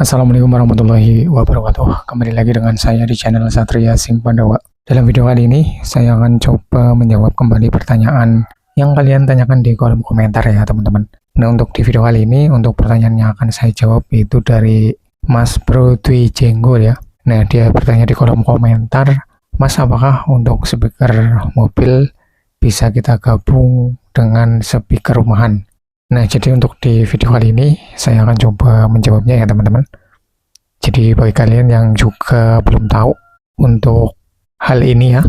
Assalamualaikum warahmatullahi wabarakatuh. Kembali lagi dengan saya di channel Satria Sing Pandawa. Dalam video kali ini, saya akan coba menjawab kembali pertanyaan yang kalian tanyakan di kolom komentar ya teman-teman. Nah, untuk di video kali ini, untuk pertanyaan yang akan saya jawab itu dari Mas Bro Dwi Jenggol ya. Nah, dia bertanya di kolom komentar, Mas, apakah untuk speaker mobil bisa kita gabung dengan speaker rumahan? Nah, jadi untuk di video kali ini, saya akan coba menjawabnya ya teman-teman. Jadi bagi kalian yang juga belum tahu untuk hal ini ya,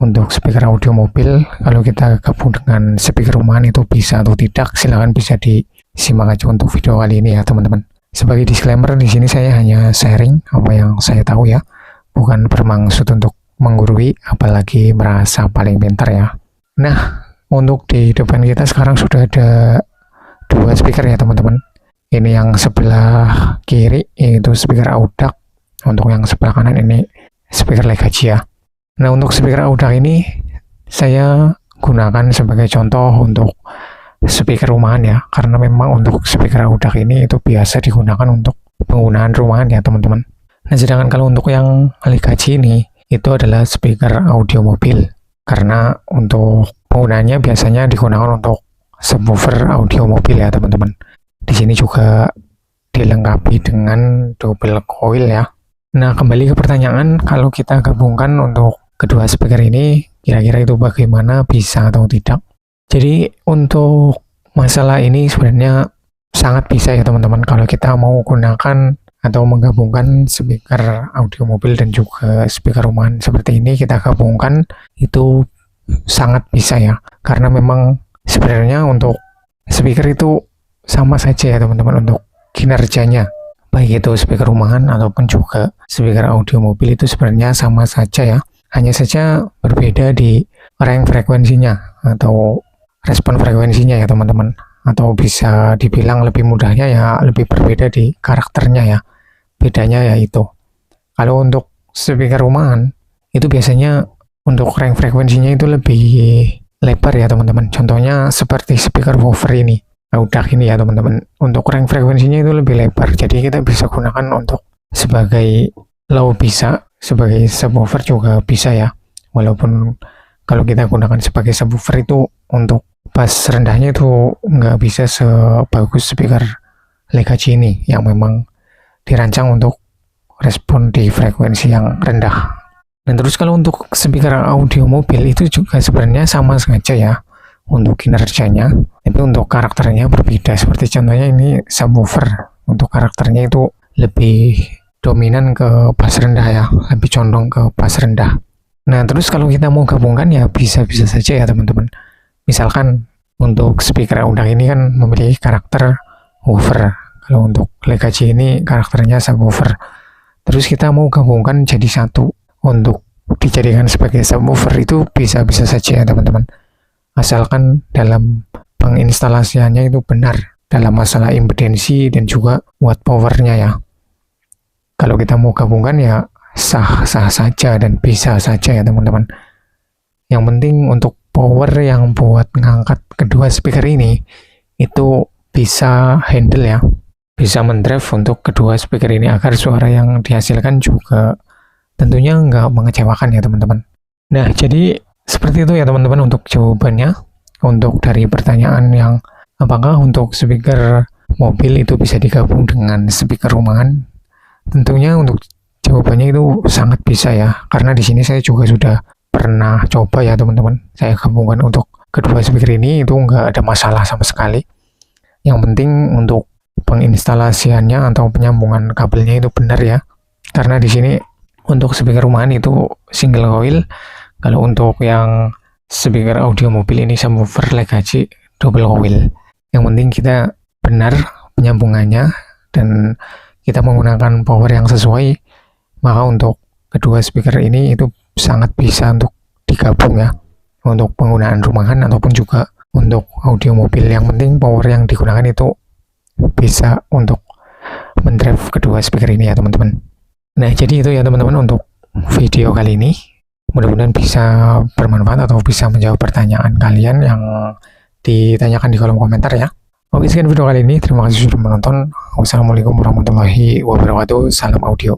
untuk speaker audio mobil, kalau kita gabung dengan speaker rumahan itu bisa atau tidak, silahkan bisa disimak aja untuk video kali ini ya teman-teman. Sebagai disclaimer, di sini saya hanya sharing apa yang saya tahu ya, bukan bermaksud untuk menggurui, apalagi merasa paling pintar ya. Nah, untuk di depan kita sekarang sudah ada dua speaker ya teman-teman. Ini yang sebelah kiri yaitu speaker Audac, untuk yang sebelah kanan ini speaker Legacy ya. Nah, untuk speaker Audac ini saya gunakan sebagai contoh untuk speaker rumahan ya, karena memang untuk speaker Audac ini itu biasa digunakan untuk penggunaan rumahan ya teman-teman. Nah, sedangkan kalau untuk yang Legacy ini itu adalah speaker audio mobil, karena untuk penggunaannya biasanya digunakan untuk subwoofer audio mobil ya teman-teman. Di sini juga dilengkapi dengan double coil ya. Nah, kembali ke pertanyaan, kalau kita gabungkan untuk kedua speaker ini, kira-kira itu bagaimana, bisa atau tidak? Jadi untuk masalah ini sebenarnya sangat bisa ya teman-teman, kalau kita mau gunakan atau menggabungkan speaker audio mobil dan juga speaker rumahan seperti ini, kita gabungkan itu sangat bisa ya, karena memang sebenarnya untuk speaker itu sama saja ya teman-teman untuk kinerjanya, baik itu speaker rumahan ataupun juga speaker audio mobil itu sebenarnya sama saja ya, hanya saja berbeda di range frekuensinya atau respon frekuensinya ya teman-teman, atau bisa dibilang lebih mudahnya ya lebih berbeda di karakternya ya, bedanya ya itu. Kalau untuk speaker rumahan itu biasanya untuk range frekuensinya itu lebih lebar ya teman-teman, contohnya seperti speaker woofer ini, Audac ini ya teman-teman, untuk range frekuensinya itu lebih lebar, jadi kita bisa gunakan untuk sebagai low, bisa sebagai subwoofer juga bisa ya, walaupun kalau kita gunakan sebagai subwoofer itu untuk bass rendahnya itu nggak bisa sebagus speaker Legacy ini yang memang dirancang untuk respon di frekuensi yang rendah. Dan terus kalau untuk speaker audio mobil itu juga sebenarnya sama saja ya untuk kinerjanya, tapi untuk karakternya berbeda. Seperti contohnya ini subwoofer, untuk karakternya itu lebih dominan ke bass rendah ya, lebih condong ke bass rendah. Nah, terus kalau kita mau gabungkan ya bisa-bisa saja ya teman-teman. Misalkan untuk speaker Audac ini kan memiliki karakter woofer, kalau untuk Legacy ini karakternya subwoofer. Terus kita mau gabungkan jadi satu untuk dijadikan sebagai subwoofer, itu bisa-bisa saja ya teman-teman, asalkan dalam penginstalasiannya itu benar dalam masalah impedensi dan juga watt powernya ya. Kalau kita mau gabungkan ya sah-sah saja dan bisa saja ya teman-teman. Yang penting untuk power yang buat ngangkat kedua speaker ini itu bisa handle ya, bisa mendrive untuk kedua speaker ini agar suara yang dihasilkan juga tentunya nggak mengecewakan ya teman-teman. Nah, jadi seperti itu ya teman-teman untuk jawabannya. Untuk dari pertanyaan yang apakah untuk speaker mobil itu bisa digabung dengan speaker rumahan, tentunya untuk jawabannya itu sangat bisa ya, karena di sini saya juga sudah pernah coba ya teman-teman, saya gabungkan untuk kedua speaker ini itu nggak ada masalah sama sekali. Yang penting untuk penginstalasiannya atau penyambungan kabelnya itu benar ya, karena di sini untuk speaker rumahan itu single coil, kalau untuk yang speaker audio mobil ini subwoofer Legacy double coil. Yang penting kita benar penyambungannya dan kita menggunakan power yang sesuai, maka untuk kedua speaker ini itu sangat bisa untuk digabung ya, untuk penggunaan rumahan ataupun juga untuk audio mobil. Yang penting power yang digunakan itu bisa untuk mendrive kedua speaker ini ya teman-teman. Nah, jadi itu ya teman-teman untuk video kali ini. Mudah-mudahan bisa bermanfaat atau bisa menjawab pertanyaan kalian yang ditanyakan di kolom komentar ya. Oke, sekian video kali ini. Terima kasih sudah menonton. Wassalamualaikum warahmatullahi wabarakatuh. Salam audio.